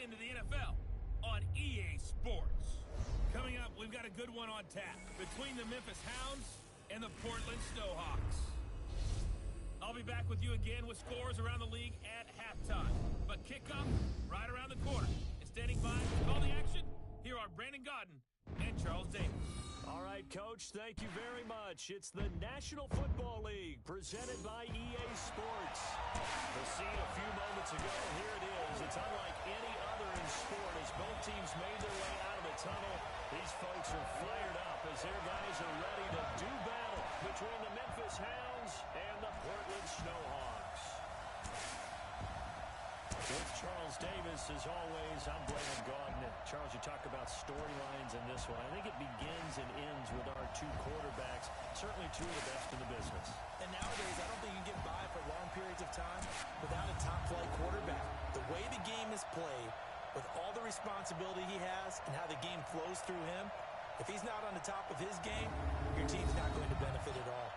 into the NFL on EA Sports. Coming up, we've got a good one on tap between the Memphis Hounds and the Portland Snowhawks. I'll be back with you again with scores around the league at halftime. But kickoff right around the corner. And standing by to call the action, here are Brandon Godden and Charles Davis. All right, Coach, thank you very much. It's the National Football League presented by EA Sports. The scene a few moments ago, here it is. It's unlike any other in sport as both teams made their way out of the tunnel. These folks are fired up as their guys are ready to do battle between the Memphis Hounds and the Portland Snowhawks. With Charles Davis, as always, I'm Brandon Godden. Charles, you talk about storylines in this one. I think it begins and ends with our two quarterbacks, certainly two of the best in the business. And nowadays, I don't think you can get by for long periods of time without a top-flight quarterback. The way the game is played, with all the responsibility he has and how the game flows through him, if he's not on the top of his game, your team's not going to benefit at all.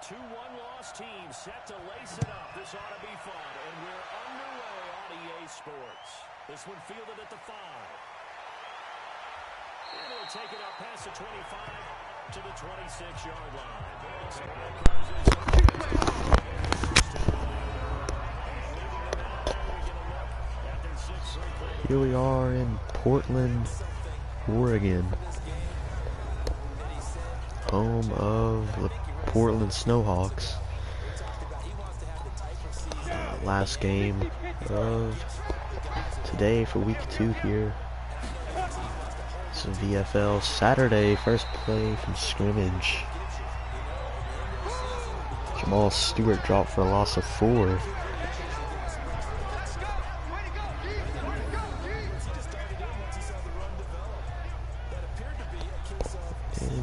Two one-loss teams set to lace it up. This ought to be fun, and we're underway on EA Sports. This one fielded at the 5. And we'll take it up past the 25 to the 26-yard line. Here we are in Portland, Oregon, home of the Portland Snowhawks. Last game of today for week 2 here. It's a VFL Saturday, first play from scrimmage. Jamal Stewart dropped for a loss of 4.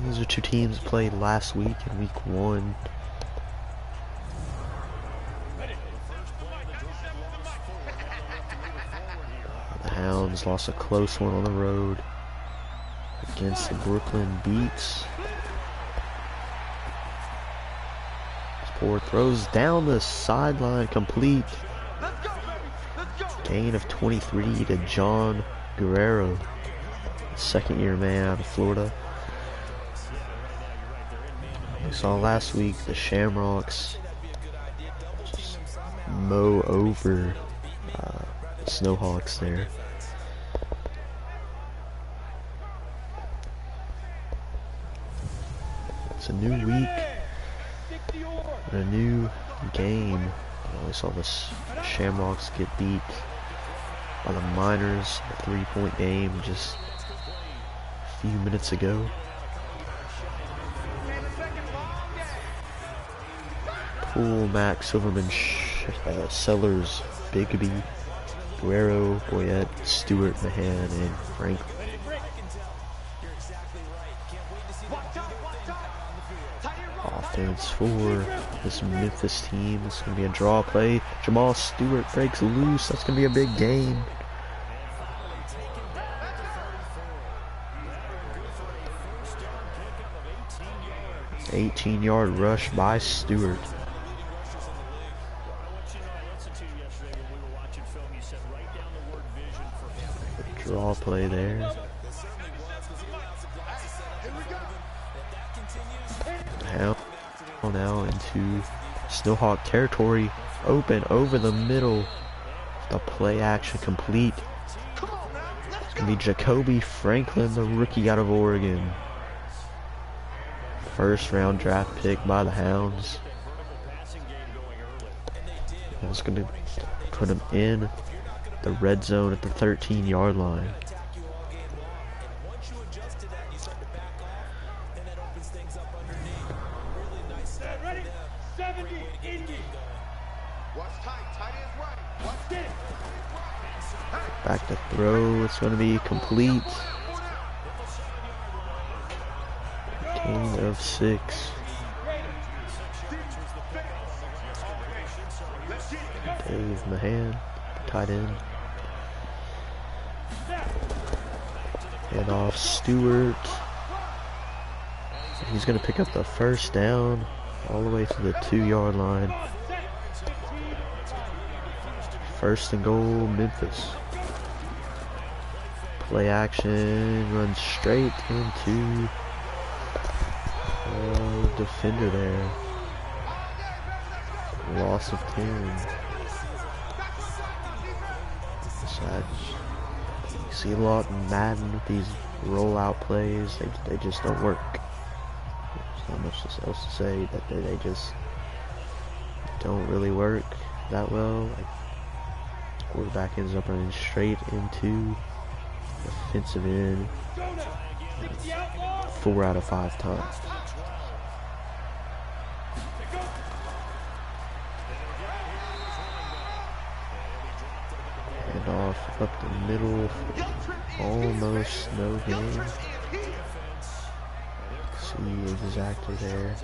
These are two teams that played last week in week 1. The Hounds lost a close one on the road against the Brooklyn Beats. Ford throws down the sideline, complete. Gain of 23 to John Guerrero, second-year man out of Florida. We saw last week the Shamrocks just mow over Snowhawks there. It's a new week and a new game. We saw the Shamrocks get beat by the Miners, a 3-point game just a few minutes ago. Poole, Mack, Silverman, Sellers, Bigby, Guerrero, Boyette, Stewart, Mahan, and Franklin. Offense for this Memphis team. It's going to be a draw play. Jamal Stewart breaks loose. That's going to be a big gain. An 18-yard rush by Stewart. Draw play there. Now into Snowhawk territory, open over the middle. The play action complete. It's going to be Jacoby Franklin, the rookie out of Oregon. First round draft pick by the Hounds. That's going to put him in the red zone at the 13-yard line. Back to throw, it's going to be complete. Gain of 6. Dave Mahan, tight end. Hand off Stewart. He's going to pick up the first down all the way to the 2-yard line. First and goal, Memphis. Play action, runs straight into the defender there. Loss of 10. You see a lot in Madden with these rollout plays. They just don't work. There's not much else to say, that they just don't really work that well. Like, quarterback ends up running straight into defensive end 4 out of 5 times. And off up the middle, almost no gain. See exactly there.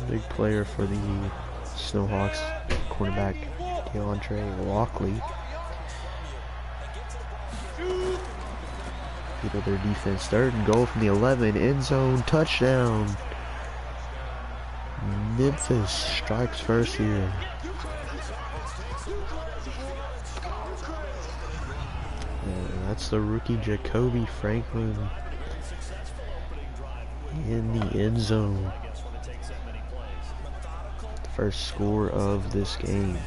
Big player for the Snowhawks, cornerback DeAndre Lockley. Beat up their defense. 3rd and goal from the 11, end zone, touchdown. Memphis strikes first here. And that's the rookie Jacoby Franklin in the end zone. First score of this game.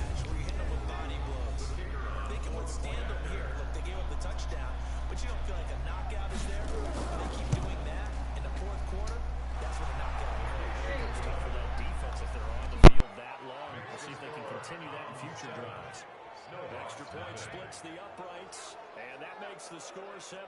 Extra point splits the uprights, and that makes the score 7-0.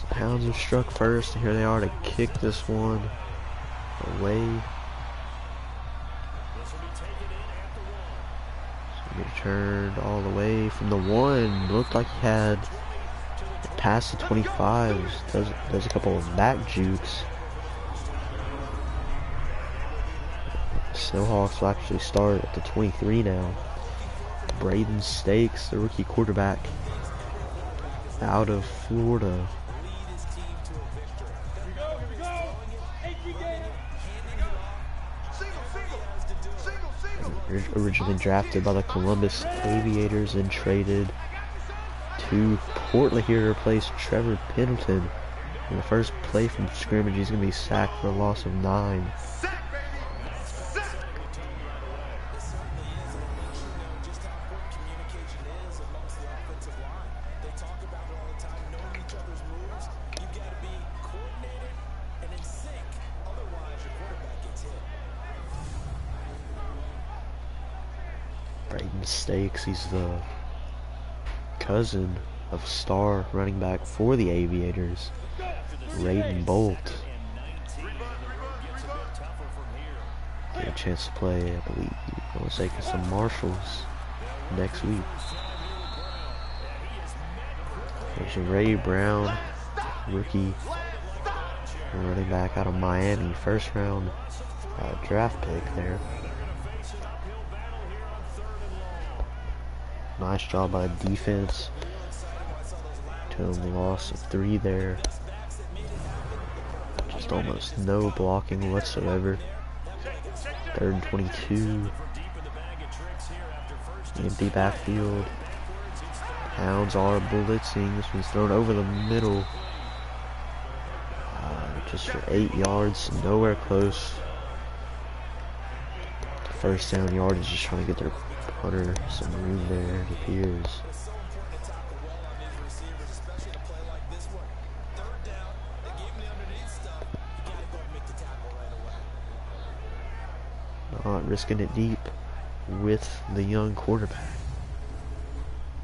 The Hounds have struck first, and here they are to kick this one away. Returned all the way from the 1. Looked like he had past the 25. Does a couple of back jukes. Snowhawks will actually start at the 23 now. Braden Stakes, the rookie quarterback out of Florida. Originally drafted by the Columbus Aviators and traded to Portland here to replace Trevor Pendleton. In the first play from scrimmage, he's going to be sacked for a loss of 9. Braden Stakes, he's the cousin of star running back for the Aviators, Raiden Bolt. Get a chance to play, I believe, I want to say, against the Marshalls next week. There's Ray Brown, rookie running back out of Miami, first round draft pick there. Nice job by defense. To a loss of 3 there. Just almost no blocking whatsoever. 3rd and 22. Empty backfield. Hounds are blitzing. This one's thrown over the middle. Just for 8 yards. Nowhere close. First down yardage, just trying to get their punter some room there, it appears. Not risking it deep with the young quarterback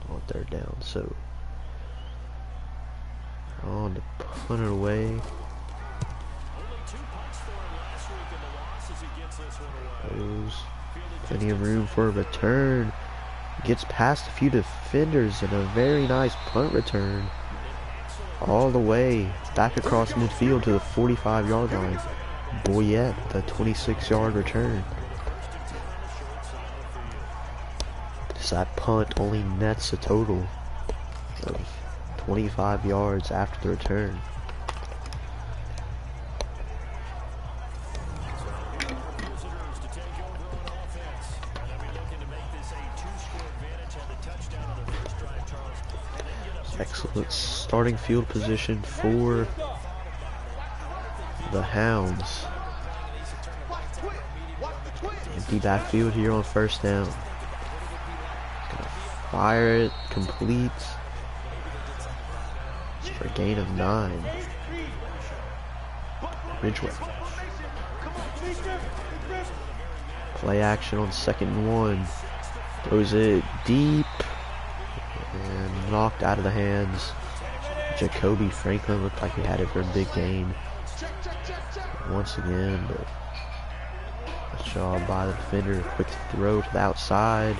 on 3rd down, so on to punt it away. Plenty of room for a return. Gets past a few defenders and a very nice punt return. All the way back across midfield to the 45-yard line. Boyette, the 26-yard return. So that punt only nets a total of 25 yards after the return. Excellent starting field position for the Hounds. Empty backfield here on 1st down. Gonna fire it, complete for a gain of 9. Ridgeway. Play action on 2nd and 1. Throws it deep. And knocked out of the hands. Jacoby Franklin looked like he had it for a big gain. Once again, but a job by the defender. Quick throw to the outside.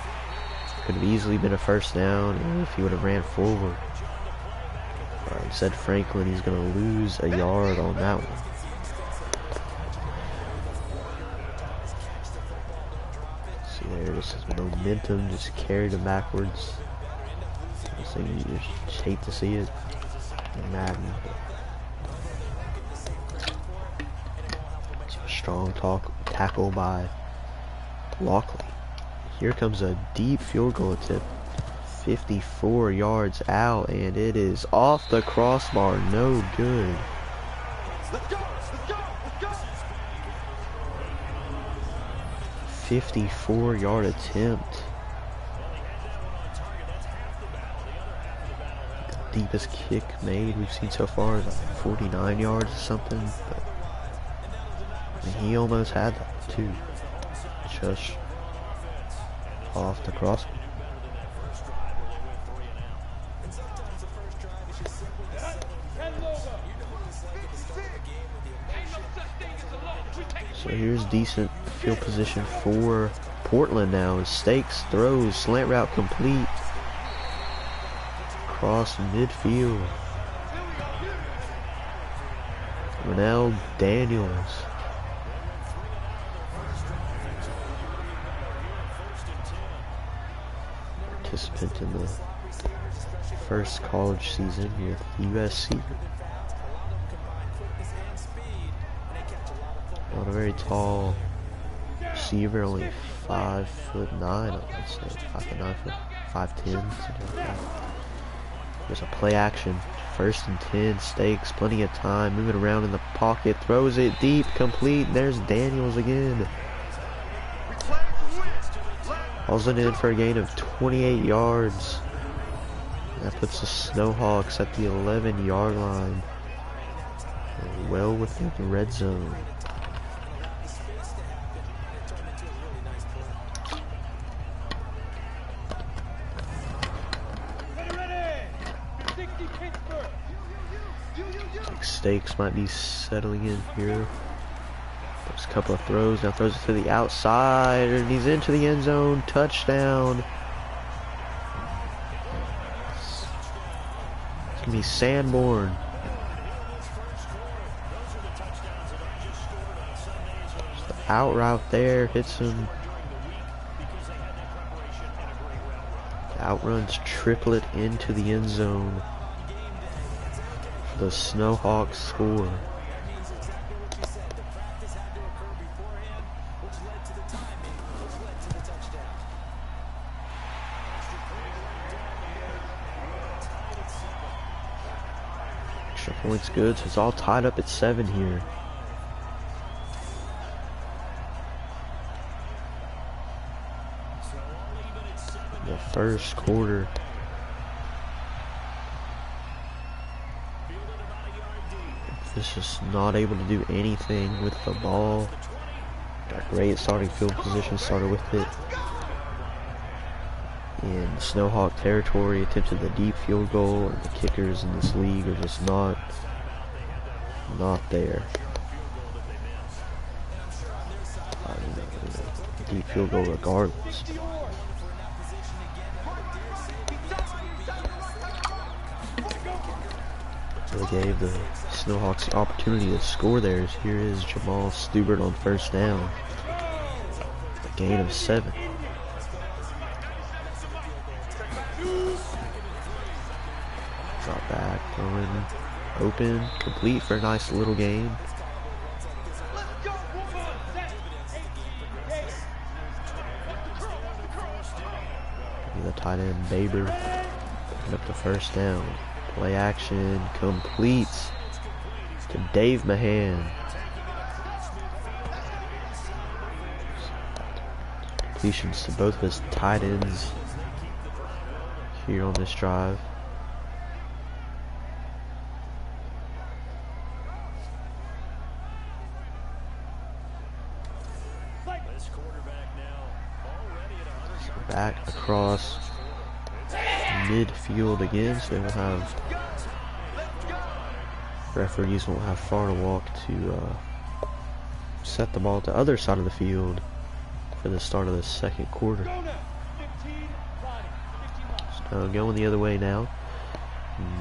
Could have easily been a 1st down if he would have ran forward. Instead, Franklin, he's going to lose a yard on that one. See there, just his momentum just carried him backwards. So you just hate to see it in Madden. It's a strong tackle by Lockley. Here comes a deep field goal attempt. 54 yards out, and it is off the crossbar. No good. Let's go, let's go, let's go. 54-yard attempt. Deepest kick made we've seen so far is like 49 yards or something, but I mean, he almost had that too, just off the cross. So here's decent field position for Portland now as Stakes throws, slant route complete. Across midfield. Ronell Daniels. Participant in the first college season with USC. Not a very tall receiver, only 5'9", I would say. 5'9", 5'10", something like that. There's a play action. 1st and 10. Stakes. Plenty of time. Moving around in the pocket. Throws it deep. Complete. There's Daniels again. Hauls it in for a gain of 28 yards. That puts the Snowhawks at the 11-yard line. Well within the red zone. Stakes might be settling in here. There's a couple of throws. Now throws it to the outside, and he's into the end zone. Touchdown. It's gonna be Sanborn. Just the out route there hits him. Outruns triplet into the end zone. The Snowhawks score. Extra points good, so it's all tied up at 7 here. The first quarter. This is not able to do anything with the ball. Got great starting field position, started with it in Snowhawk territory, attempted the deep field goal, and the kickers in this league are just not there. Deep field goal regardless. They gave the Snowhawks the opportunity to score there. Here is Jamal Stubert on first down. A gain of 7. Drop back, throwing open, complete for a nice little gain. The tight end Baber picking up the first down. Play action completes to Dave Mahan. Completions to both of his tight ends here on this drive. Back across midfield again, so they will have referees won't have far to walk to set the ball at the other side of the field for the start of the second quarter. So going the other way now.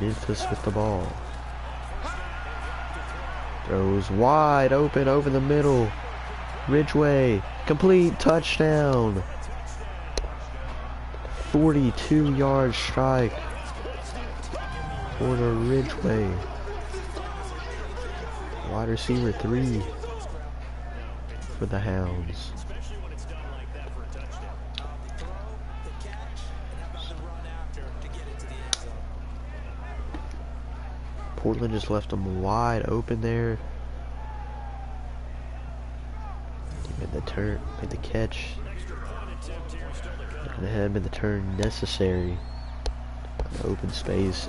Memphis with the ball. Throws wide open over the middle. Ridgeway, complete, touchdown. 42-yard strike for the Ridgeway. Wide receiver 3 for the Hounds. Portland just left them wide open there. He made the turn, made the catch. Looking ahead, made the turn necessary. The open space.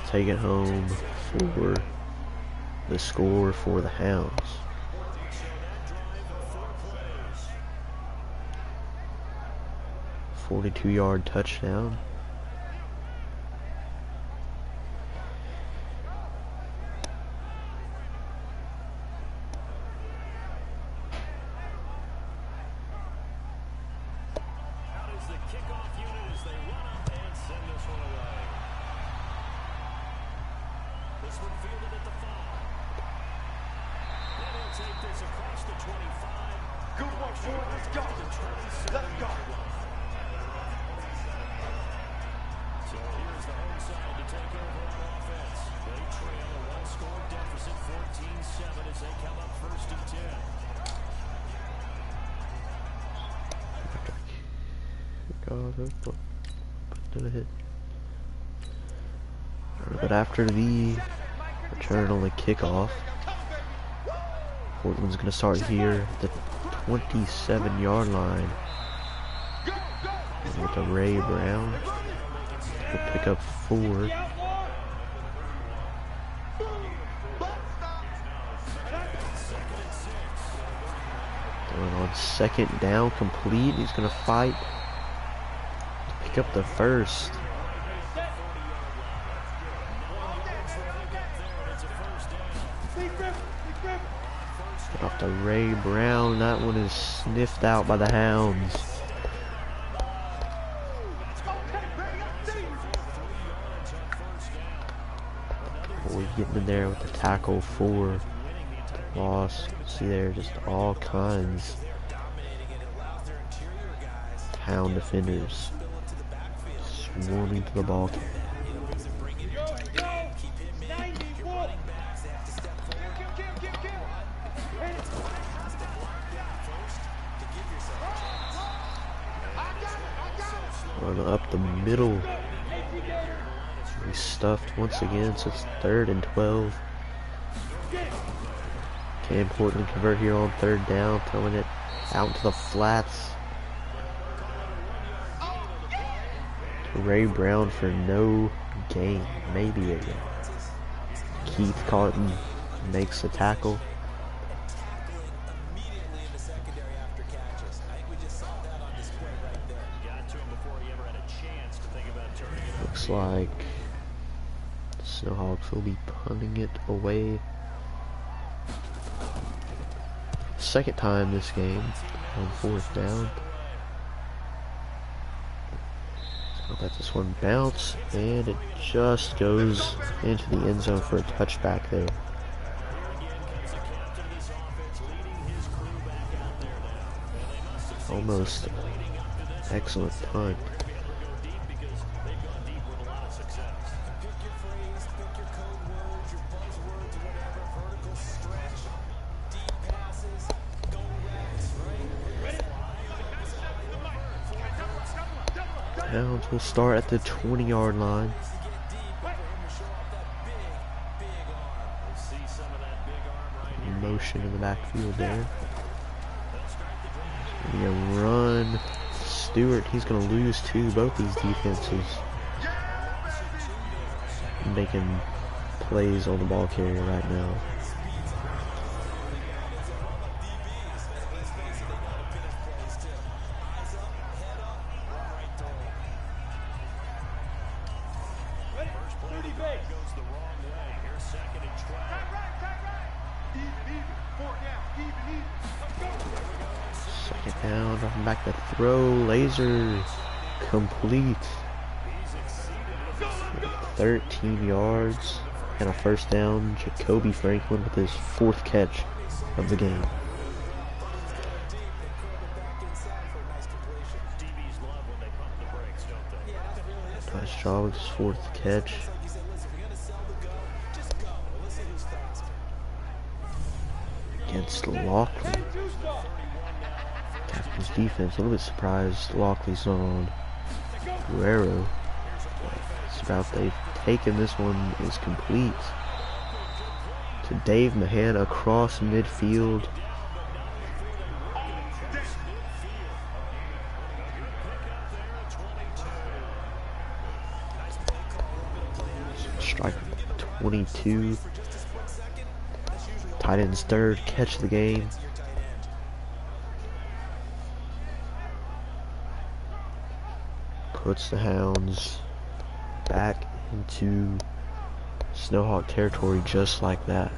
Take it home for the score for the Hounds. A 42-yard touchdown. But after the return on the kickoff, Portland's going to start here at the 27-yard line with a Ray Brown. He'll pick up 4. Going on second down, complete. He's going to fight to pick up the first. Off to Ray Brown. That one is sniffed out by the Hounds. We're getting in there with the tackle for the loss. See there, just all kinds of Hound defenders swarming to the ball. Run up the middle. be stuffed once again, so it's 3rd and 12. Can Portland convert here on 3rd down, throwing it out into the flats. Ray Brown for no gain, maybe a gain. Keith Carton makes the tackle. Looks like the Snowhawks will be punting it away. Second time this game on 4th down. I'll let this one bounce, and it just goes into the end zone for a touchback there. Almost excellent punt. Hounds will start at the 20-yard line. Motion in the backfield there. It's gonna be a run. Stewart, he's going to lose two. Both these defenses making plays on the ball carrier right now. Second down, dropping back to throw, laser, complete. 13 yards and a first down. Jacoby Franklin with his 4th catch of the game. Nice job with his 4th catch. Against Lockley. Captain's defense, a little bit surprised Lockley's on Guerrero. It's about they've taken this one is complete. To Dave Mahan across midfield. Strike 22. Tight end's 3rd catch of the game. Puts the Hounds back into Snowhawk territory just like that.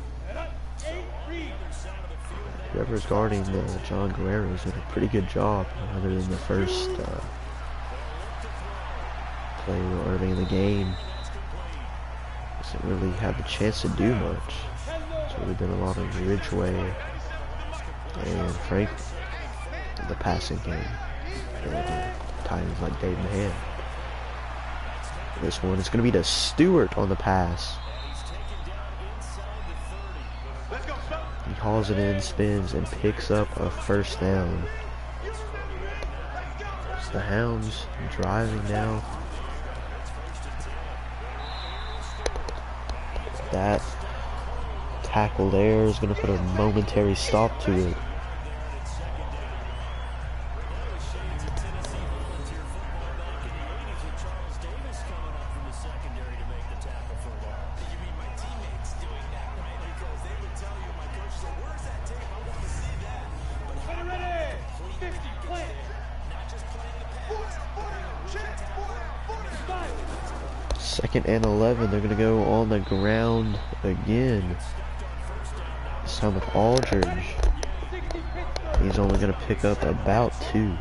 Whoever's guarding John Guerrero is doing a pretty good job, other than the first play early in the game. Doesn't really have the chance to do much. It's really been a lot of Ridgeway and Frank in the passing game. And tight ends like Dave Mahan. This one is going to be to Stewart on the pass. He hauls it in, spins, and picks up a first down. It's the Hounds driving now. That tackle there is going to put a momentary stop to it. Second and 11, they're going to go on the ground again. This time with Aldridge. He's only going to pick up about 2.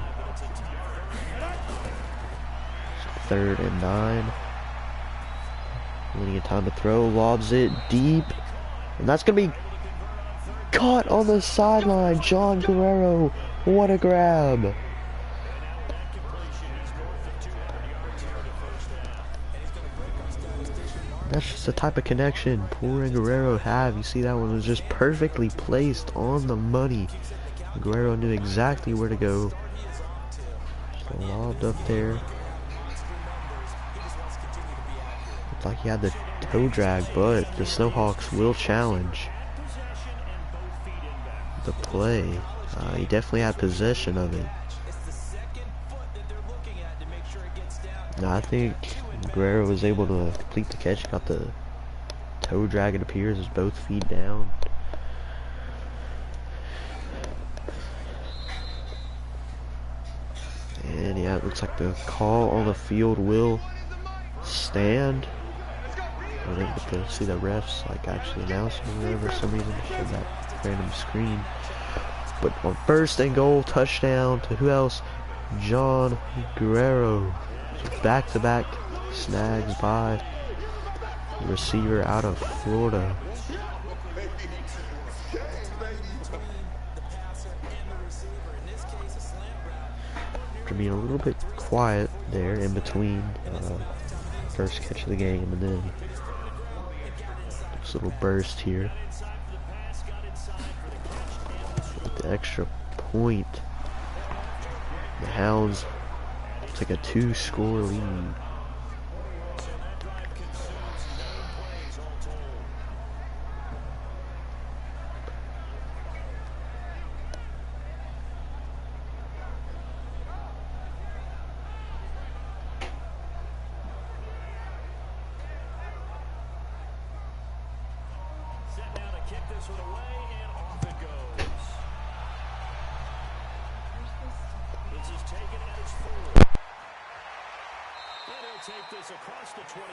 3rd and 9. Plenty of time to throw, lobs it deep. And that's going to be caught on the sideline. John Guerrero, what a grab. That's just the type of connection Poor and Guerrero have. You see that one was just perfectly placed on the money. Guerrero knew exactly where to go. So lobbed up there. looked like he had the toe drag, but the Snowhawks will challenge the play. He definitely had possession of it. Now I think Guerrero was able to complete the catch, got the toe drag, it appears, as both feet down. And yeah, it looks like the call on the field will stand. I didn't get to see the refs like actually announcing or whatever for some reason. Showed that random screen. But on first and goal, touchdown to who else? John Guerrero. Back-to-back snags by the receiver out of Florida. After being a little bit quiet there in between first catch of the game and then this little burst here with the extra point, the Hounds take a 2-score lead. Take this across the 25,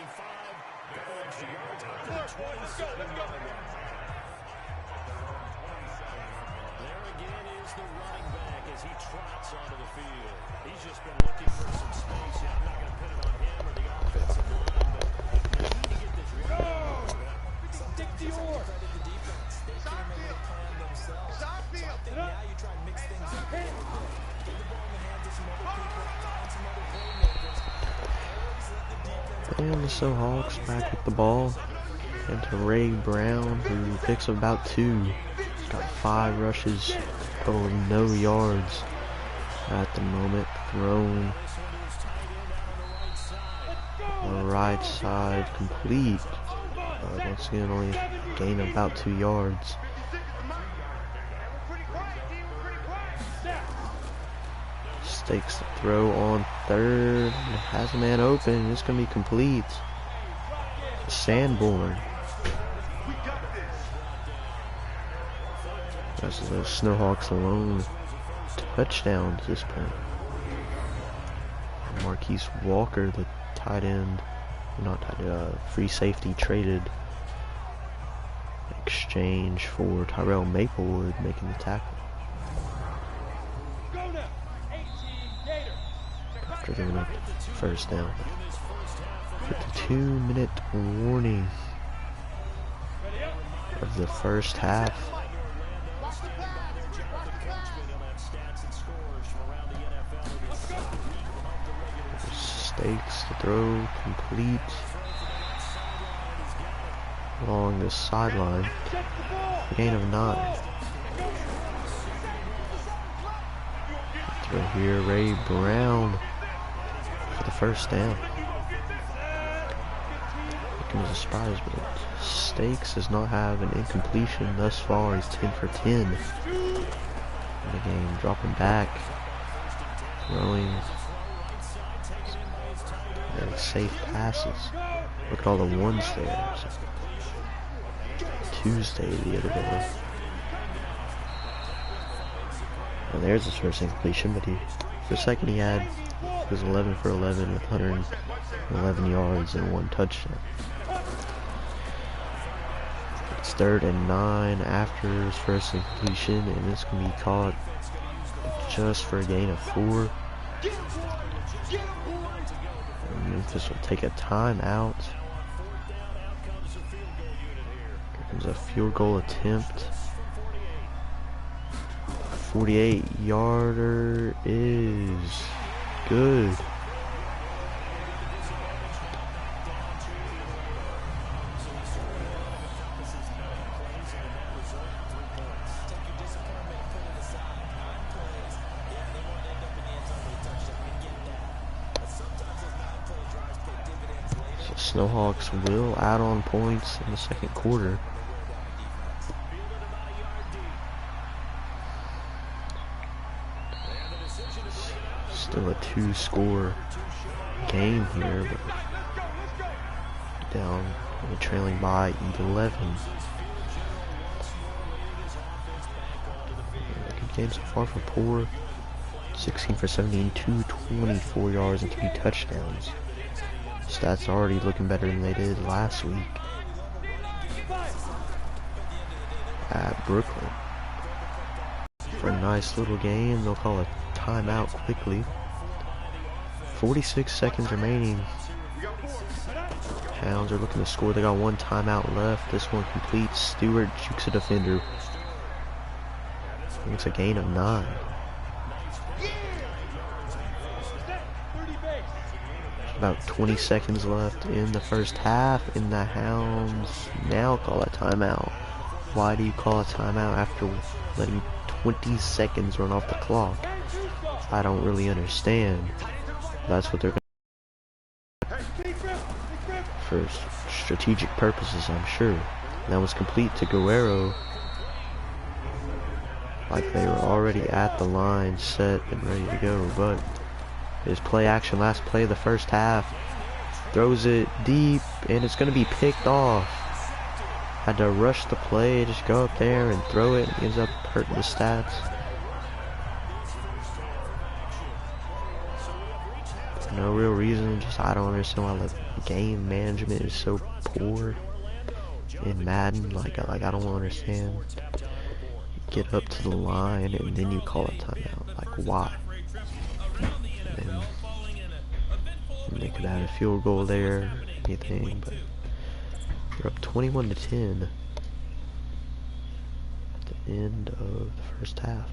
extra yards up to the 27-yard line. There again is the running back as he trots onto the field. He's just been looking for some space. Yeah, I'm not going to pin it on him or the offensive line, but they need to get this running back. Stick to your defense. They came in with a plan themselves. So I think now you try and mix things up a little bit. Get the ball in the hands of some other people, find some other playmakers. And the Snowhawks back with the ball. And to Ray Brown, who picks up about 2. He's got 5 rushes, totaling no yards at the moment. Thrown on the right side, complete. Once again, only a gain of about 2 yards. Takes the throw on third, has a man open, it's going to be complete. Sanborn. That's the Snowhawks alone touchdown to this point. Marquise Walker, the tight end, not tight end, free safety, traded in exchange for Tyrell Maplewood, making the tackle. After giving up first down. With the 2-minute warning of the first half. Stakes the throw complete along the sideline. Gain of 9. Throw here, Ray Brown for the first down. It was a surprise, but Stakes does not have an incompletion thus far. He's 10 for 10 in the game. Dropping back, throwing and safe passes. Look at all the ones there. Tuesday the other day. And there's his first incompletion, but for a second he was 11 for 11 with 111 yards and 1 touchdown. It's 3rd and 9 after his first incompletion, and it's going to be caught just for a gain of 4. And Memphis will take a timeout. Here comes a field goal attempt. 48-yarder is good. So Snowhawks will add on points in the second quarter. Still a 2-score game here, but down, trailing by 11. Good game so far for Poor. 16 for 17, 224 yards and 3 touchdowns. Stats already looking better than they did last week at Brooklyn. For a nice little game, they'll call a timeout quickly. 46 seconds remaining. Hounds are looking to score. They got one timeout left. This one complete. Stewart jukes a defender. It's a gain of 9. About 20 seconds left in the first half, and the Hounds now call a timeout. Why do you call a timeout after letting 20 seconds run off the clock? I don't really understand. That's what they're going to do for strategic purposes, I'm sure. And that was complete to Guerrero. Like they were already at the line, set, and ready to go, but his play action, last play of the first half, throws it deep, and it's going to be picked off. Had to rush the play, just go up there and throw it, and he ends up hurting the stats. No real reason, just I don't understand why the game management is so poor in Madden. Like I don't understand. Get up to the line and then you call a timeout. Like why? And they could have had a field goal there, or anything, but they're up 21-10 at the end of the first half.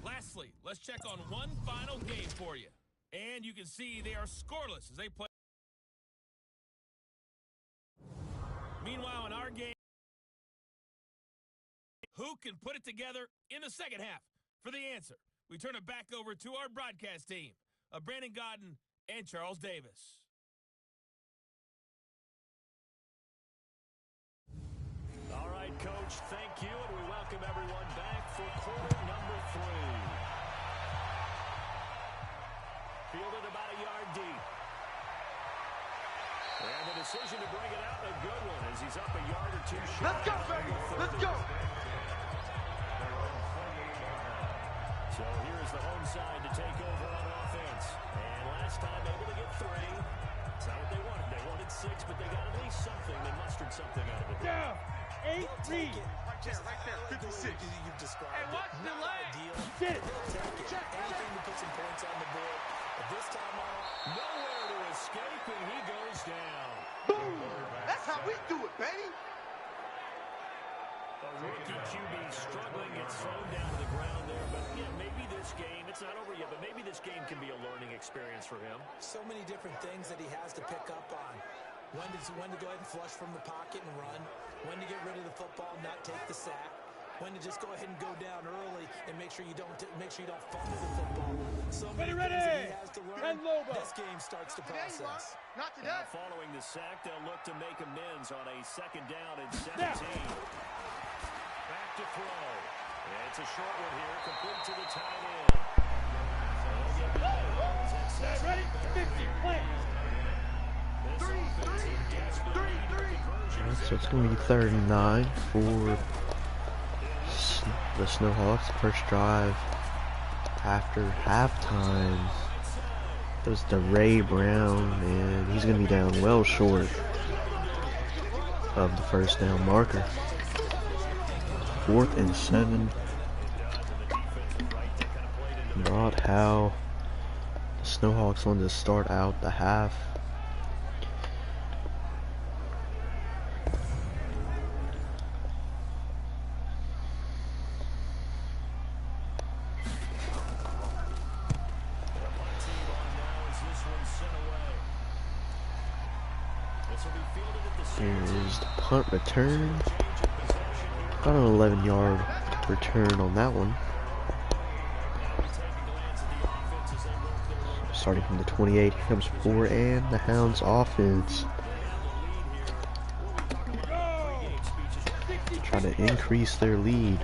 Lastly, let's check on one final game for you. And you can see they are scoreless as they play. Meanwhile, in our game, who can put it together in the second half? For the answer, we turn it back over to our broadcast team of Brandon Godden and Charles Davis. All right, Coach, thank you, and we welcome everyone back for quarter number 3. Fielded about a yard deep. And the decision to bring it out, a good one, as he's up a yard or two short. Let's go, baby! Let's go! So here's the home side to take over on offense. And last time able to get 3. It's not what they wanted. They wanted 6, but they got at least something. They mustered something out of it. Down! 8 read! Right there, 56. You've described and watch it. the Not leg. ideal. Sit. Take it. Anything to put some points on the board. But this time on, Nowhere to escape, and he goes down. Boom! That's how we do it, baby! A rookie QB struggling, gets thrown down to the ground there. But yeah, maybe this game, it's not over yet, but maybe this game can be a learning experience for him. so many different things that he has to pick up on. When to go ahead and flush from the pocket and run. When to get rid of the football, not take the sack. When to just go ahead and go down early and make sure you don't fumble the football. So many things that he has to learn. This game starts the process. Not today. Now following the sack, they'll look to make amends on a second down and 17. Back to throw. It's a short one here, complete to the tight end. Ready? 50, plant. So it's going to be 3rd and 9 for the Snowhawks. First drive after halftime. It was the Ray Brown, and he's going to be down well short of the first down marker. 4th and 7. Not how the Snowhawks wanted to start out the half. Here is the punt return. Got an 11-yard return on that one. Starting from the 28, here comes 4, and the Hounds offense. Trying to increase their lead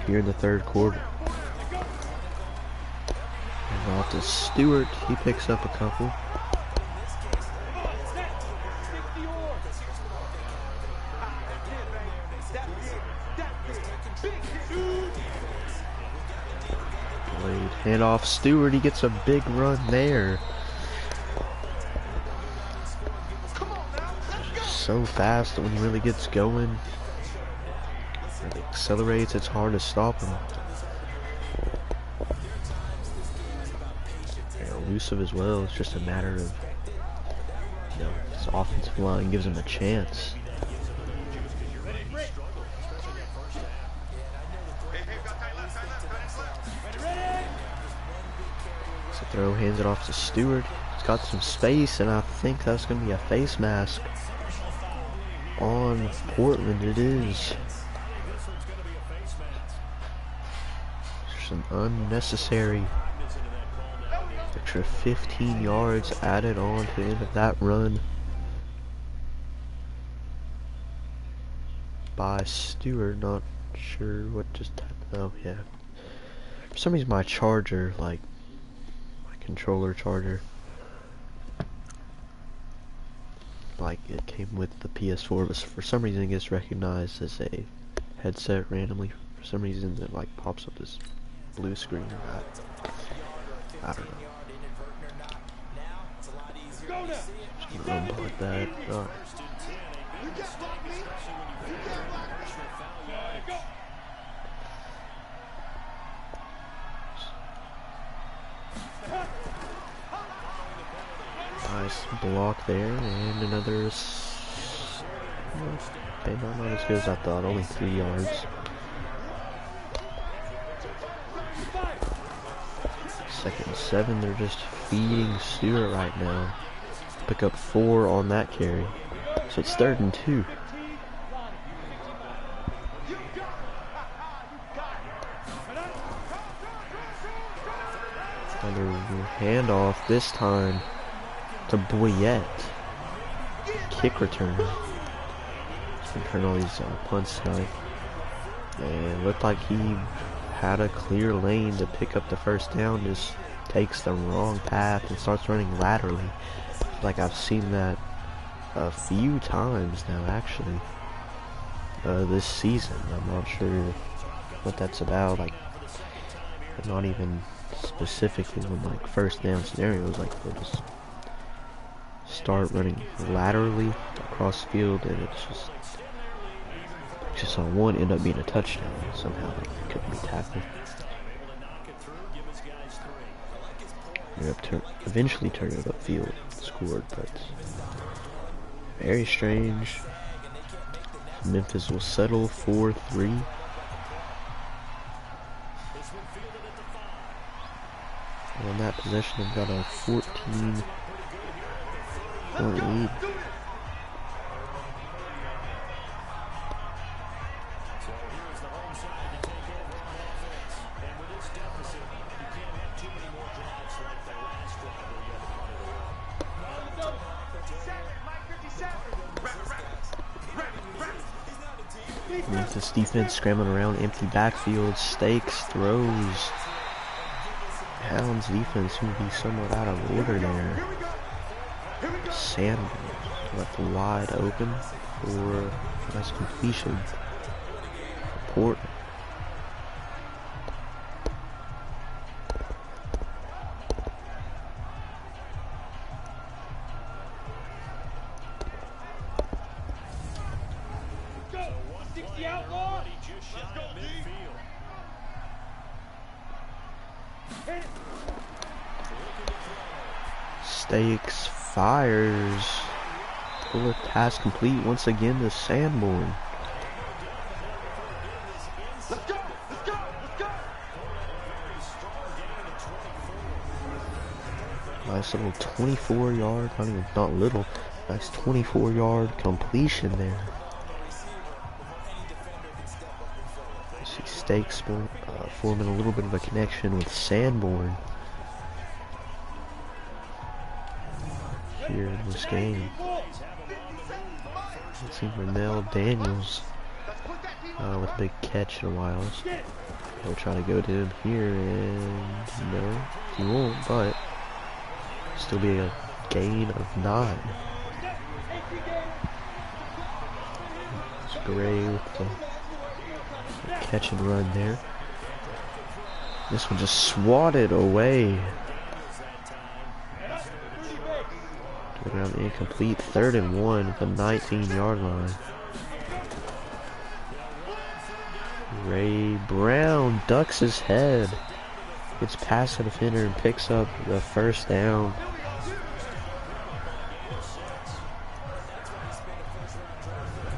here in the third quarter. And off to Stewart, he picks up a couple. Hand off Stewart, he gets a big run there. So fast that when he really gets going, really accelerates, it's hard to stop him. Very elusive as well, it's just a matter of, you know, his offensive line gives him a chance. Throw, hands it off to Stewart. He's got some space, and I think that's going to be a face mask on Portland. It is. Just an unnecessary extra 15 yards added on to the end of that run by Stewart. Not sure what just happened. Oh, yeah. For some reason, my charger, like, controller charger, like it came with the PS4, but for some reason it gets recognized as a headset randomly. For some reason it like pops up this blue screen. I don't know. Just gonna unplug that. Alright. Nice block there, and another, not as good as I thought, only 3 yards. Second and 7, they're just feeding Stewart right now. Pick up 4 on that carry, so it's 3rd and 2. Another handoff, this time to Boyette. Kick return. He's been turning all these punts tonight. And it looked like he had a clear lane to pick up the first down, just takes the wrong path and starts running laterally. Like I've seen that a few times now, actually, this season. I'm not sure what that's about. Like, not even specifically when like first down scenarios, like they'll just start running laterally across the field, and it's just on one, end up being a touchdown somehow. Like they couldn't be tackled. They eventually turned it upfield, scored, but very strange. Memphis will settle 4-3. On that possession, they've got a 14-point lead. Memphis defense scrambling around empty backfield. Stakes throws. Hounds defense seems to be somewhat out of order there. Sanders left wide open for a nice completion. Portland. Stakes fires. Bullet pass complete once again to Sanborn. Let's go! Let's go! Let's go! Nice little 24-yard, not little, nice 24-yard completion there. Stakes forming a little bit of a connection with Sanborn here in this game. Let's see, Renell Daniels with a big catch in a while. He'll try to go to him here, and no, he won't, but still be a gain of 9. Gray with the catch and run there. This one just swatted away. Around the incomplete 3rd and 1 at the 19-yard line. Ray Brown ducks his head, gets past the defender and picks up the 1st down.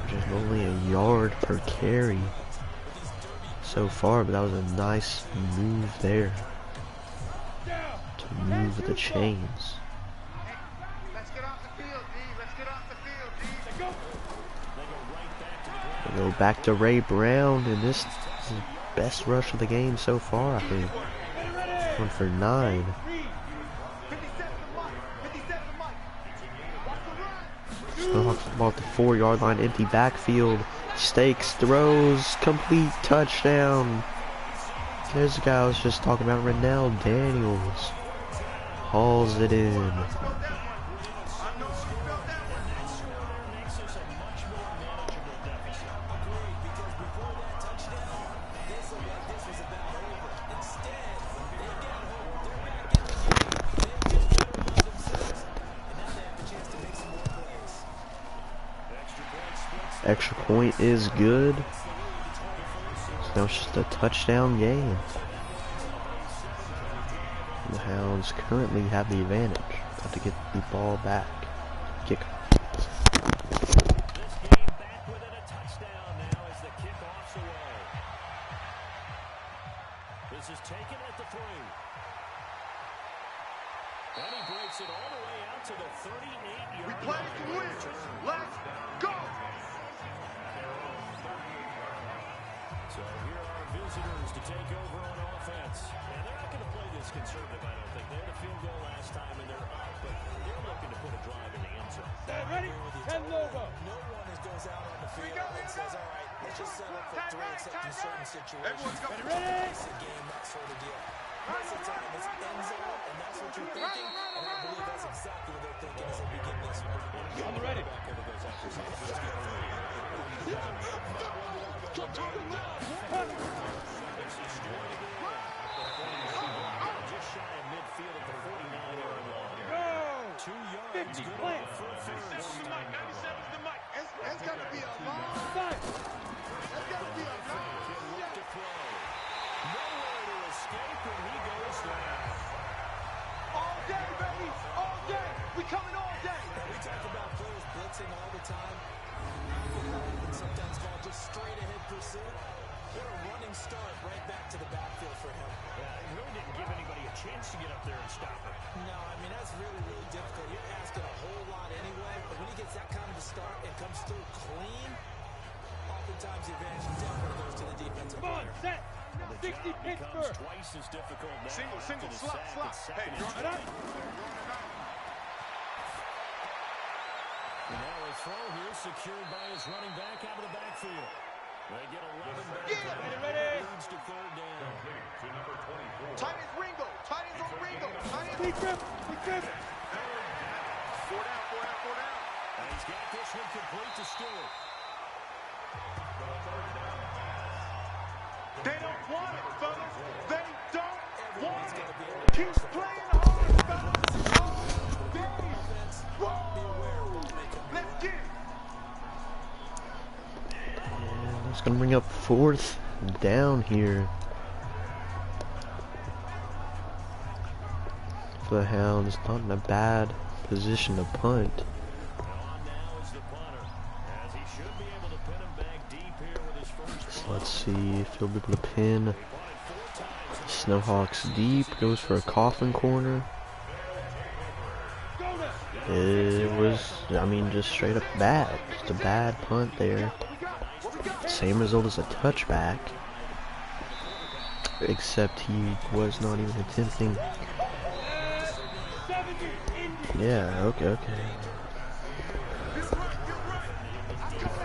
Just only a yard per carry so far, but that was a nice move there to move the chains. We'll go back to Ray Brown, and this is his best rush of the game so far, I think. 1 for 9. Snowhawks ball at the 4-yard line, empty backfield. Stakes throws, complete touchdown. There's the guy I was just talking about, Renell Daniels. Hauls it in. Extra point is good. So now it's just a touchdown game. The Hounds currently have the advantage. Got to get the ball back. Kick. This game back within a touchdown now as the kickoff's away. This is taken at the 3. And he breaks it all the way out to the 38-yard line. We play to win. Let's go. So here are our visitors to take over on offense. And they're not going to play this conservative, I don't think. They had a field goal last time and they're up, but they're looking to put a drive in the end zone. Ready? And logo. No one goes out on the field and says, all right, let's just settle for 3 except in certain situations. Everyone's got It's a game, that sort of deal. Most of the time it's end zone, and that's what you're thinking, and I believe that's exactly what they're thinking as they begin this one. I'm ready. Just shy of midfield at the 49-yard line. 2 yards. Good enough for a first. 97's the mic. That's got to be a long shot. That's got to be a long shot. Nowhere to escape, and he goes down. All day, baby. All day. We coming all day. We talk about players blitzing all the time. Sometimes called just straight ahead pursuit. What a running start right back to the backfield for him. Yeah, it really didn't give anybody a chance to get up there and stop him. No, I mean, that's really, really difficult. You're asking a whole lot anyway, but when he gets that kind of a start and comes through clean, oftentimes the advantage definitely goes to the defensive player. Set. The 60 job becomes Pittsburgh. twice as difficult now. Single, after the slot, sack slot. at second Hey, and draw it up. 20. And now a throw here secured by his running back out of the backfield. They get 11 back. Ready. Leads to 3rd down. Tight ends Ringo. Tight ends on Ringo. Tight ends. Big trip. Big trip. 4 down. 4 down. 4 down. And he's got this one complete to Stewart. They don't want it, fellas. They don't want it. Keep playing hard, fellas. All day. Whoa. Let's get it. And that's going to bring up 4th down here for the Hounds. Not in a bad position to punt. So let's see if he'll be able to pin Snowhawks deep. Goes for a coffin corner. It was, I mean, just straight up bad. Just a bad punt there. Same result as a touchback. except he was not even attempting. Yeah, okay.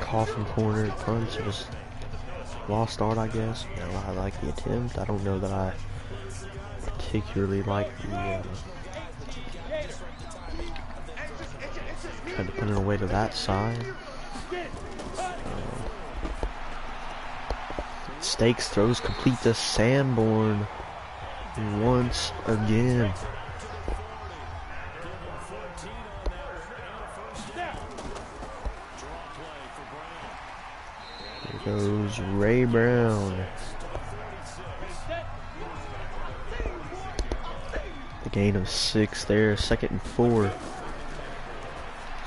Coffin corner punch, just lost art, I guess. No, I like the attempt. I don't know that I particularly like the tried to put it away to that side. Stakes throws complete to Sanborn once again. Here goes Ray Brown. The gain of 6 there, 2nd and 4.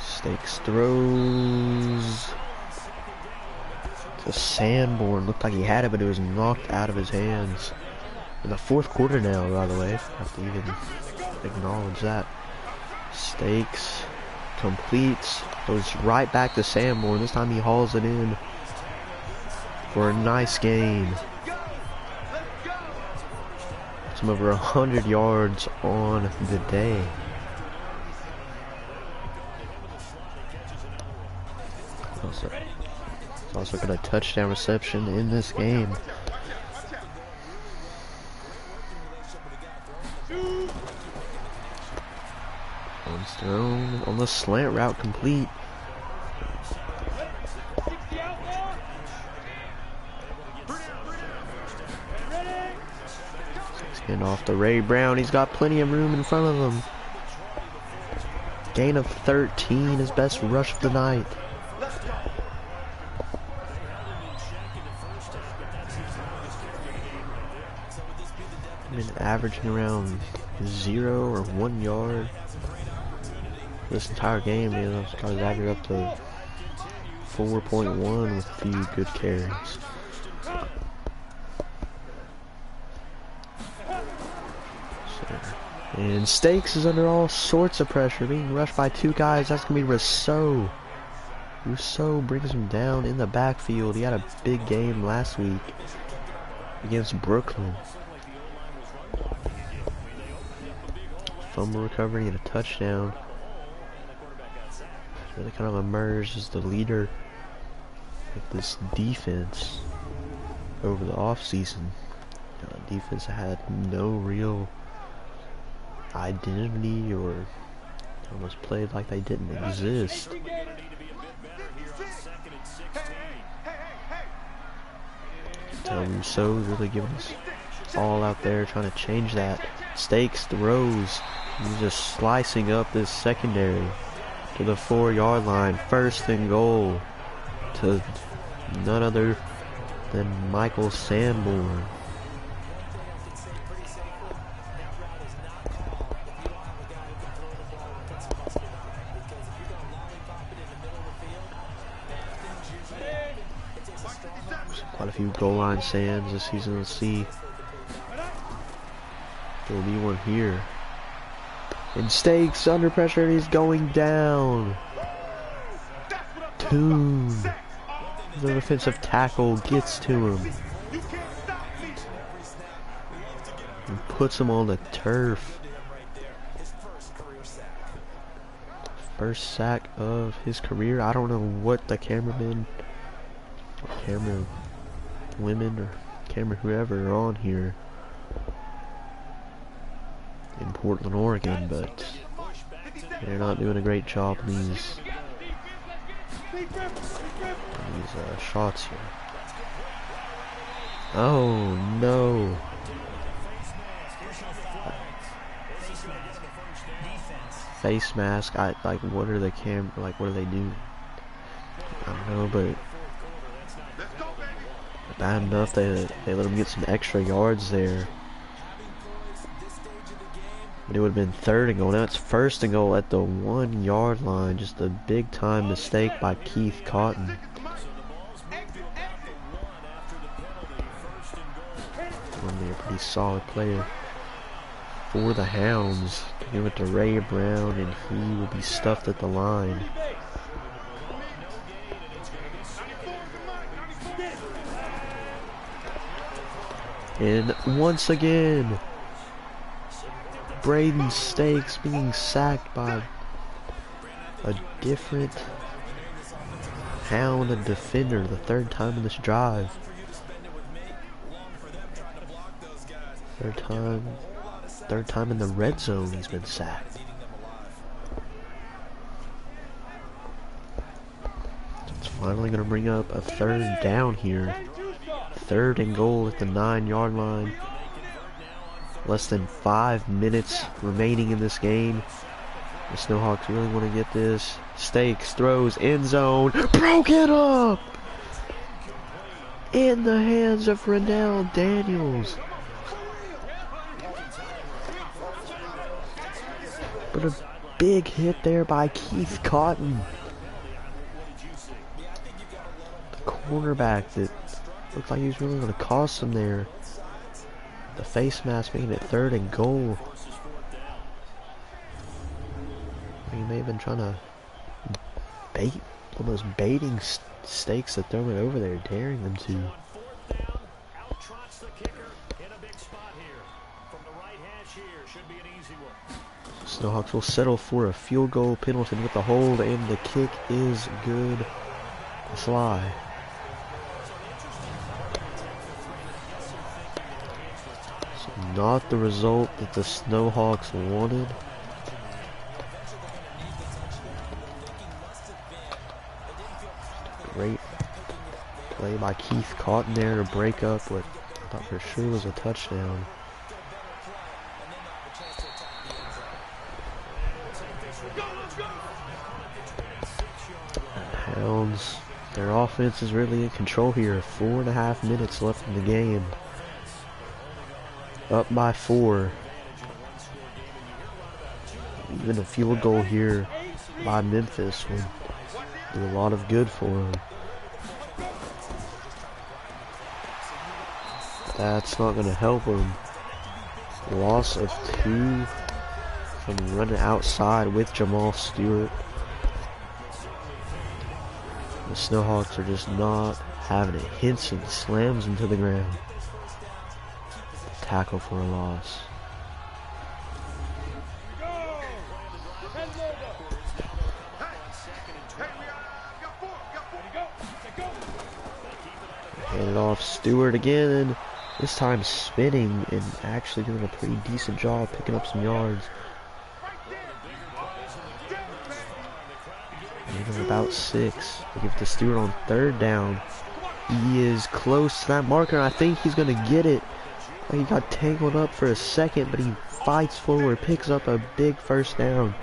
Stakes throws to Sanborn. Looked like he had it, but it was knocked out of his hands. In the 4th quarter now, by the way. Have to even acknowledge that. Stakes completes. Goes right back to Sanborn. This time he hauls it in for a nice gain. Some over 100 yards on the day. He's also got a touchdown reception in this game. One's thrown on the slant route, complete. Hand off to Ray Brown. He's got plenty of room in front of him. Gain of 13, his best rush of the night. Been averaging around 0 or 1 yard this entire game. You know, it's got his average up to 4.1 with a few good carries. And Stakes is under all sorts of pressure, being rushed by 2 guys. That's going to be Rousseau. Rousseau brings him down in the backfield. He had a big game last week against Brooklyn. Fumble recovery and a touchdown. He's really kind of emerged as the leader of this defense over the offseason. Defense had no real identity, or almost played like they didn't exist. So Rousseau really giving us all out there, trying to change that. Stakes throws. He's just slicing up this secondary to the 4-yard line. 1st and goal to none other than Michael Sanborn. Quite a few goal line stands this season. Let's see. There'll be one here. And Stakes under pressure, and he's going down. Toon, the defensive tackle, gets to him and puts him on the turf. First sack of his career. I don't know what the cameramen, or camera women, or camera whoever are on here in Portland, Oregon, but they're not doing a great job in these shots here. Oh no! Face mask. Like, what are the like, what do they do? I don't know, but bad enough they let him get some extra yards there. But it would have been 3rd and goal. Now it's 1st and goal at the 1-yard line. Just a big time mistake by Keith Cotton. Going to be a pretty solid player for the Hounds. Give it to Ray Brown, and he will be stuffed at the line. And once again, Braden Stakes being sacked by a different Hound and defender, the third time in this drive. Third time in the red zone he's been sacked. It's finally going to bring up a third down here. 3rd and goal at the 9-yard line. Less than 5 minutes remaining in this game. The Snowhawks really want to get this. Stakes throws end zone. Broken up! In the hands of Rennell Daniels. But a big hit there by Keith Cotton. The cornerback that looked like he was really going to cost him there. The face mask making it 3rd and goal. He may have been trying to bait, almost baiting Stakes to throw it over there, daring them to. Snowhawks will settle for a field goal. Pendleton with the hold, and the kick is good. Fly. So not the result that the Snowhawks wanted. Great play by Keith Cotton there to break up what I thought for sure was a touchdown. Hounds, their offense is really in control here. 4.5 minutes left in the game. Up by 4. Even a field goal here by Memphis would do a lot of good for them. That's not going to help them. Loss of 2 from running outside with Jamal Stewart. The Snowhawks are just not having it. Henson slams him to the ground. Tackle for a loss. Hand it off Stewart again, and this time spinning and actually doing a pretty decent job picking up some yards. About 6. They give it to Stewart on 3rd down. He is close to that marker. I think he's going to get it. He got tangled up for a second, but he fights forward, picks up a big 1st down.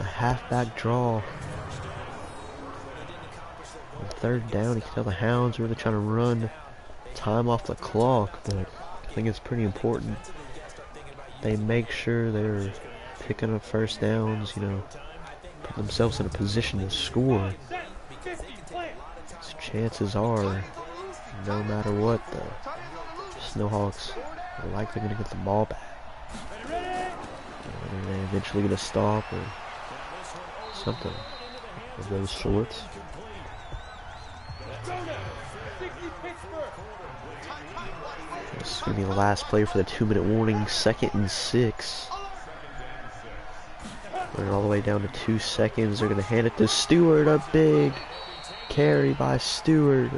A halfback draw. On 3rd down, you can tell the Hounds are really trying to run time off the clock, but I think it's pretty important they make sure they're picking up 1st downs, you know, put themselves in a position to score. So chances are, no matter what, the Snowhawks are likely going to get the ball back. Are they eventually going to stop or something of those sorts? This is going to be the last play for the 2-minute warning. 2nd and 6. Running all the way down to 2 seconds. They're going to hand it to Stewart. A big carry by Stewart.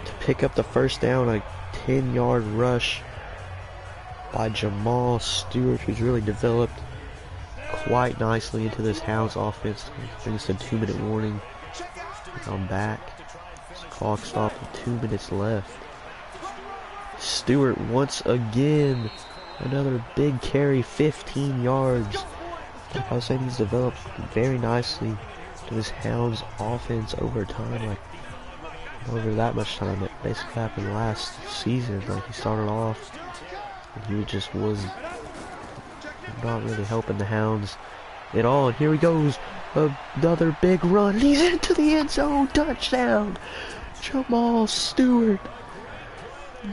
To pick up the 1st down, a 10-yard rush by Jamal Stewart, who's really developed quite nicely into this Hounds offense. Brings a 2-minute warning. I'm back. Clock stopped with 2 minutes left. Stewart once again, another big carry, 15 yards. Like I was saying, he's developed very nicely to this Hounds offense over time. Like, over that much time. It basically happened last season. Like, he started off and he just was not really helping the Hounds at all. And here he goes, another big run. He's into the end zone. Touchdown, Jamal Stewart.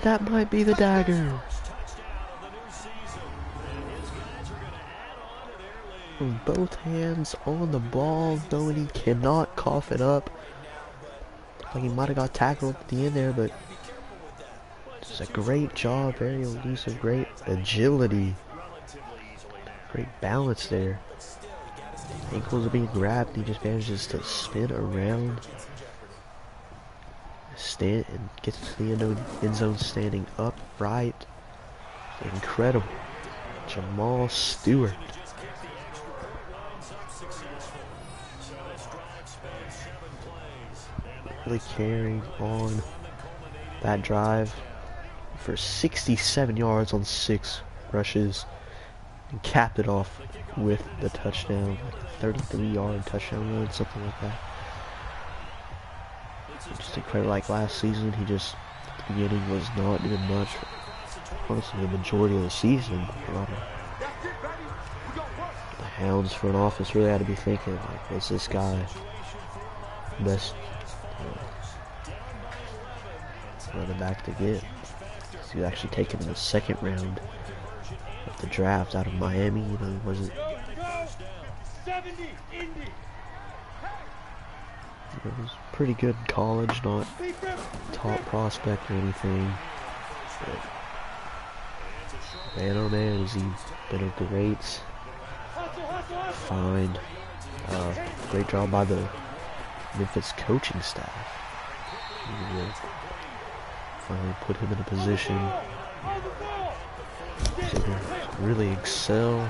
That might be the dagger. Both hands on the ball, knowing he cannot cough it up. Like he might have got tackled at the end there, but it's a great job, very elusive, great agility, great balance there. Ankles are being grabbed, he just manages to spin around, stand, and gets to the end zone standing upright. Incredible. Jamal Stewart. Really carrying on that drive for 67 yards on 6 rushes and capped it off with the touchdown, like a 33-yard touchdown run, something like that. Just incredible. Like last season, he just at the beginning was not doing much. Honestly, the majority of the season, the Hounds front office really had to be thinking, like, is this guy best running back to get? He was actually taken in the 2nd round of the draft out of Miami. You know, he wasn't. He was pretty good in college, not top prospect or anything. But man, oh man, has he been a great find. Great job by the Memphis coaching staff. Finally put him in a position to really excel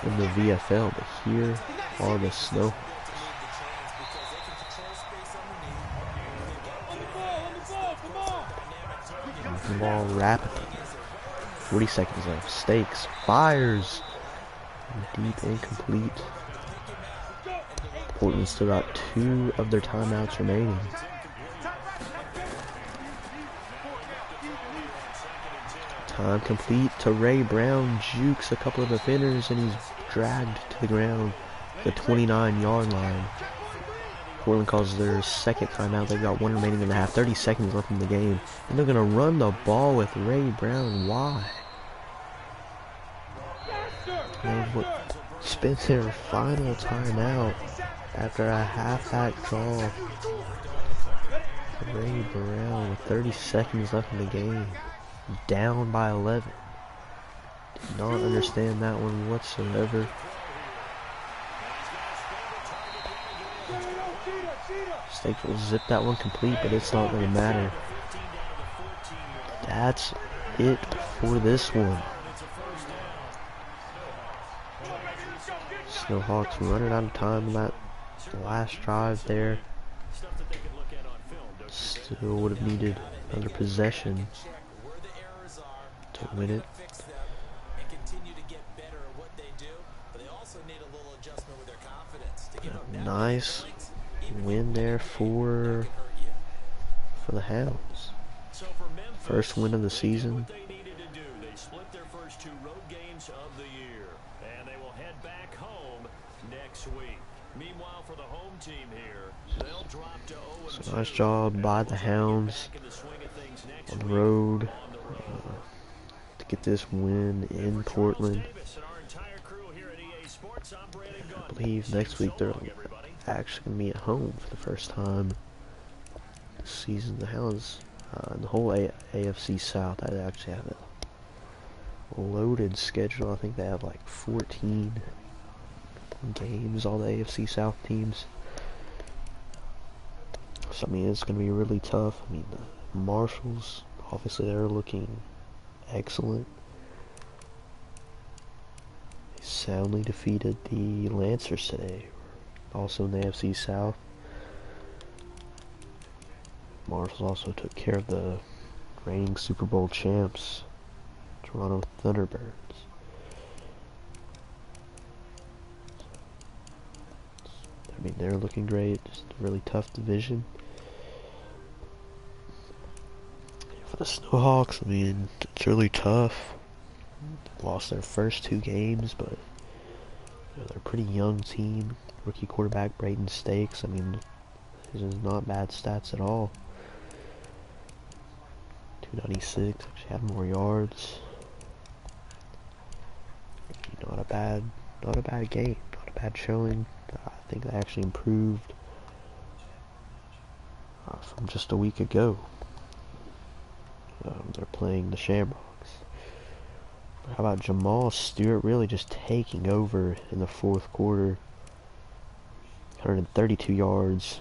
in the VFL, but here are the Snowhawks. The ball rapidly. 40 seconds left. Stakes. Fires. Deep, incomplete. Portland still got 2 of their timeouts remaining. Time complete to Ray Brown. Jukes a couple of defenders and he's dragged to the ground. The 29-yard line. Portland calls their 2nd timeout. They've got 1 remaining in the half. 30 seconds left in the game. And they're going to run the ball with Ray Brown. Why? They would spend their final timeout after a halfback draw. Ray Brown with 30 seconds left in the game. Down by 11. Did not understand that one whatsoever. Stakes will zip that one complete, but it's not going to matter. That's it for this one. Snowhawks running out of time on that last drive there. Still would have needed another possession to win it. Nice win there for the Hounds. First win of the season. They split their first 2 road games of the year, and they will head back home next week. Meanwhile, for the home team here, they'll drop to 0-2. So nice job by the Hounds on the road to get this win in Portland. I believe next week they're actually going to be at home for the first time this season. The Hounds, the whole AFC South, they actually have a loaded schedule. I think they have like 14 games, all the AFC South teams. So I mean, it's going to be really tough. I mean, the Marshals, obviously they're looking excellent. They soundly defeated the Lancers today, also in the AFC South. Marshals also took care of the reigning Super Bowl champs, Toronto Thunderbirds. I mean, they're looking great. Just a really tough division. For the Snowhawks, I mean, it's really tough. Lost their first 2 games, but you know, they're a pretty young team. Rookie quarterback Braden Stakes, I mean, this is not bad stats at all. 296, actually had more yards. Not a bad game, not a bad showing. I think they actually improved from just a week ago. They're playing the Shamrocks. But how about Jamal Stewart really just taking over in the fourth quarter? 132 yards,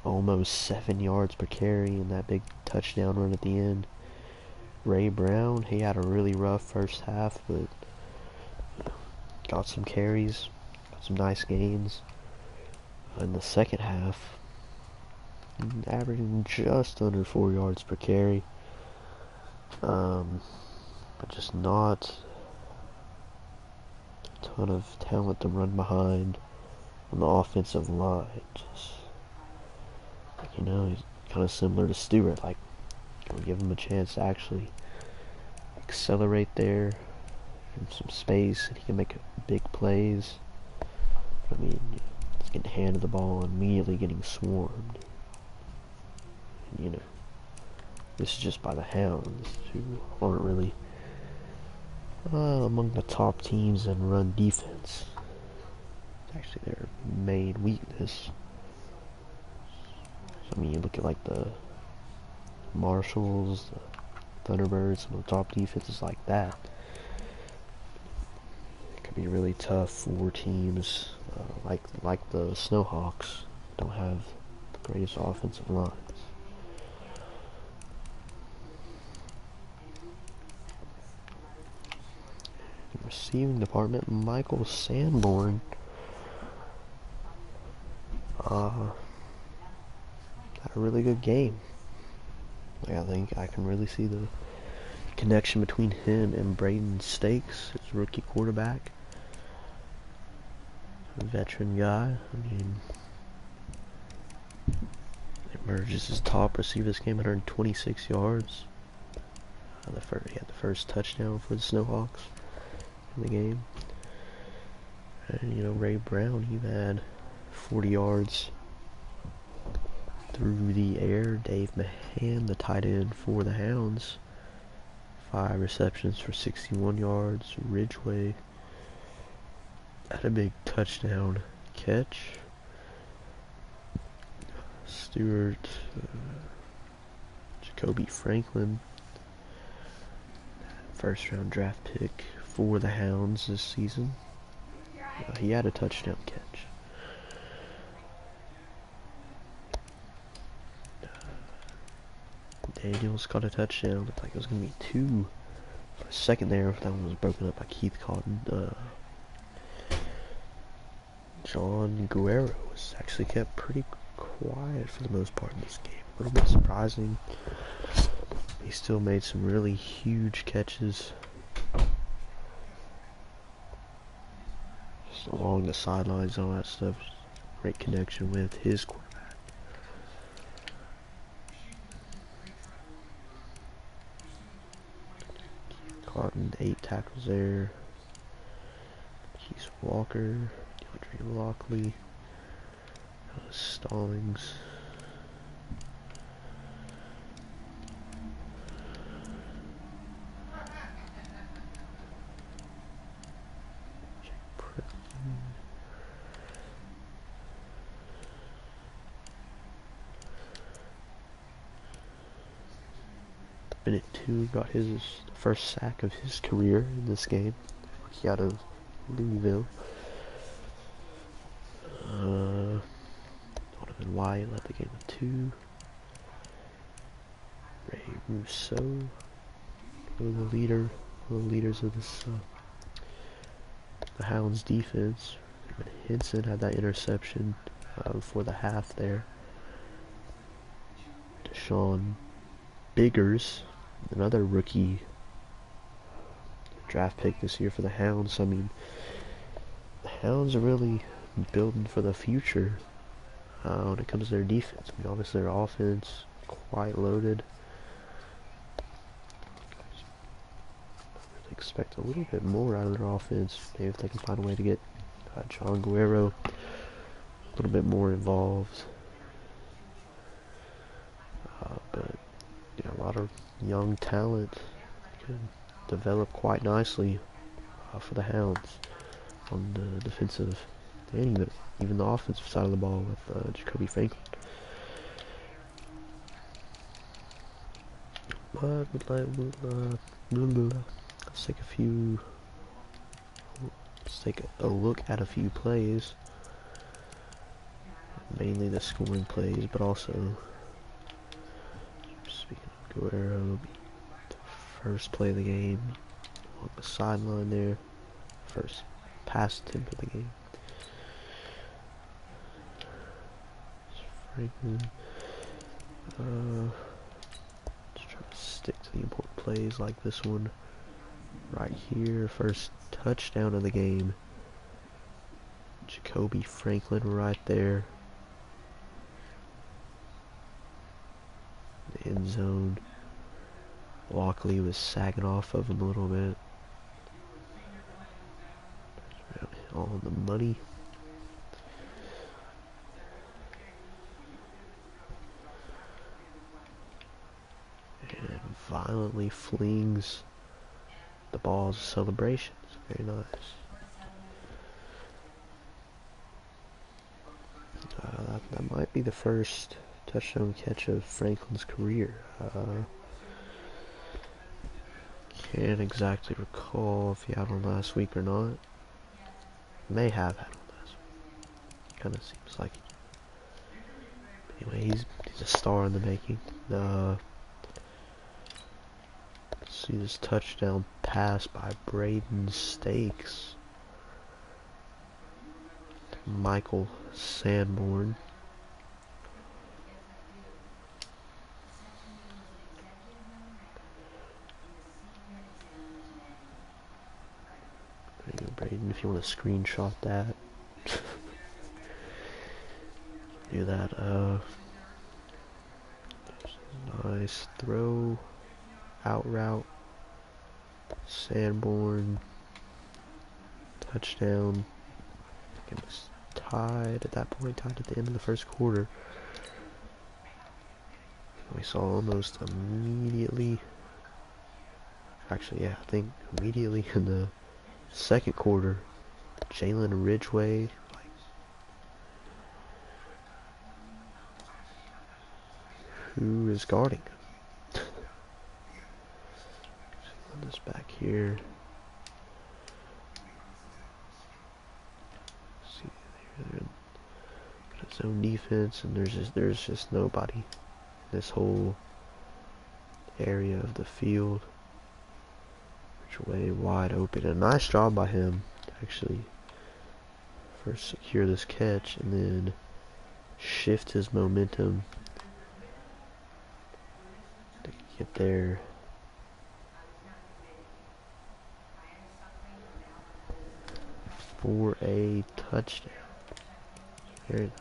almost 7 yards per carry, and that big touchdown run at the end. Ray Brown, he had a really rough first half, but got some carries, got some nice gains. In the second half, averaging just under 4 yards per carry, but just not a ton of talent to run behind on the offensive line. Just, he's kind of similar to Stewart. Like, give him a chance to actually accelerate there, in some space, and he can make big plays. I mean, he's getting handed the ball and immediately getting swarmed. And, this is just by the Hounds, who aren't really among the top teams in run defense. It's actually their main weakness. So, I mean, you look at like the Marshalls, the Thunderbirds, some of the top defenses like that. It could be really tough for teams like the Snowhawks. Don't have the greatest offensive lines. Receiving department, Michael Sanborn had a really good game. I think I can really see the connection between him and Braden Stakes, his rookie quarterback. A veteran guy. I mean, emerges as top receiver this game, 126 yards. He had the first touchdown for the Snowhawks in the game. And, Ray Brown, he had 40 yards through the air. Dave Mahan, the tight end for the Hounds, 5 receptions for 61 yards. Ridgeway had a big touchdown catch. Stewart, Jacoby Franklin, first round draft pick for the Hounds this season. He had a touchdown catch. Daniels got a touchdown. Looked like it was going to be 2 for a second there. That one was broken up by Keith Cotton. John Guerrero was actually kept pretty quiet for the most part in this game. A little bit surprising. He still made some really huge catches just along the sidelines and all that stuff. Great connection with his quarterback. Cotton, 8 tackles there. Keith Walker, DeAndre Lockley, Stallings. Minute 2 got his first sack of his career in this game. Rookie out of Louisville. Donovan Wyatt led the game with 2. Ray Rousseau, one of the leaders of this the Hounds defense. Henson had that interception before the half there. Deshaun Biggers, another rookie draft pick this year for the Hounds. I mean, the Hounds are really building for the future when it comes to their defense. I mean, obviously their offense quite loaded. I expect a little bit more out of their offense. Maybe if they can find a way to get John Guerrero a little bit more involved. But a lot of young talent can develop quite nicely for the Hounds on the defensive and even the offensive side of the ball with Jacoby Franklin. Let's take a look at a few plays. Mainly the scoring plays, but also, speaking of Guerrero, the first play of the game, on the sideline there, first pass attempt of the game. Franklin, just try to stick to the important plays like this one right here. First touchdown of the game. Jacoby Franklin right there. The end zone. Walkley was sagging off of him a little bit. All on the money. And violently flings the ball as a celebration. It's very nice. That might be the first touchdown catch of Franklin's career. Can't exactly recall if he had one last week or not. May have had one last week. Kind of seems like it. Anyway, he's a star in the making. See this touchdown pass by Braden Stakes. Michael Sanborn. There you go, Braden, if you want to screenshot that. Do that. Nice throw. Out route. Sanborn. Touchdown. It was tied at that point, tied at the end of the first quarter. We saw almost immediately, actually, yeah, I think immediately in the second quarter, Jalen Ridgway, who is guarding him? Run this back here. See, they're in zone defense, and there's just nobody in this whole area of the field. Ridgway wide open. A nice job by him to actually first secure this catch and then shift his momentum to get there. For a touchdown. Very nice.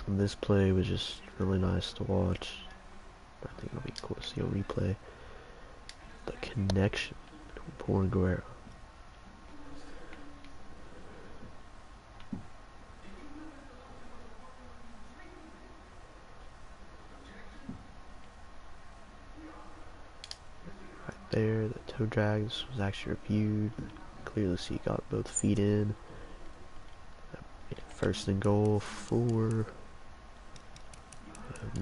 And this play was just really nice to watch. I think it'll be cool to see a replay. The connection between Poor and Guerrero. Right there, the toe drag. This was actually reviewed. Clearly see he got both feet in. First and goal for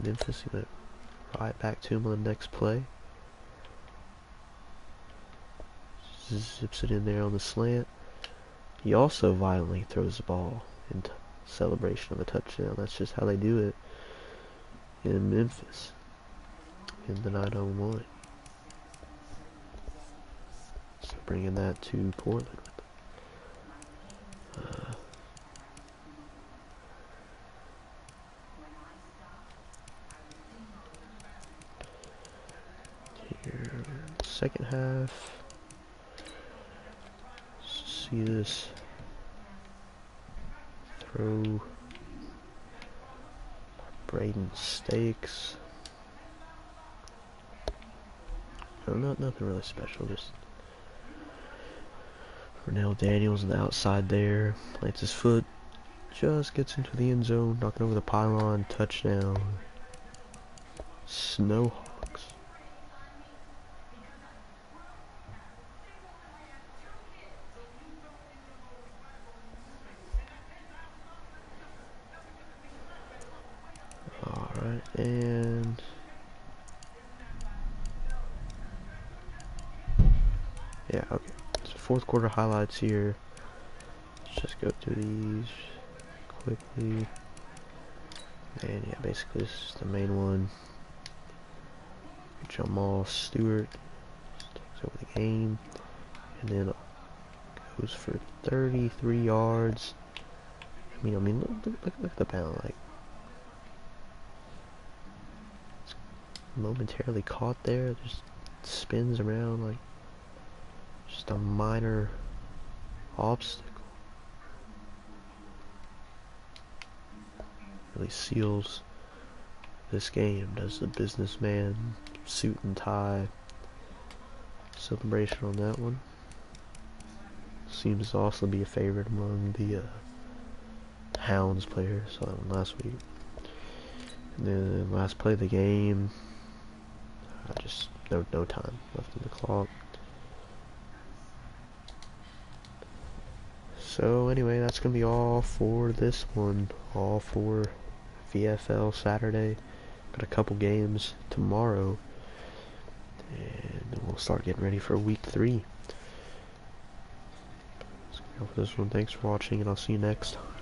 Memphis. He went right back to him on the next play. Zips it in there on the slant. He also violently throws the ball in celebration of a touchdown. That's just how they do it in Memphis in the 901. So bringing that to Portland. Here, second half. See this throw. Braden Stakes. No, nothing really special. Just Renell Daniels on the outside there. Plants his foot. Just gets into the end zone. Knocking over the pylon. Touchdown. Snowhawks. Alright, and yeah, okay. So fourth quarter highlights here. Let's just go through these quickly. And yeah, basically this is the main one. Jamal Stewart takes over the game, and then goes for 33 yards. I mean, look at the bound, like, it's momentarily caught there, just spins around like just a minor obstacle. Really seals this game. Does the businessman suit and tie celebration on that one. Seems to also be a favorite among the Hounds players. Saw that one last week. And then last play of the game, just no time left in the clock. So anyway, that's gonna be all for this one. All for VFL Saturday. Got a couple games tomorrow, and then we'll start getting ready for week 3. That's gonna be all for this one. Thanks for watching, and I'll see you next time.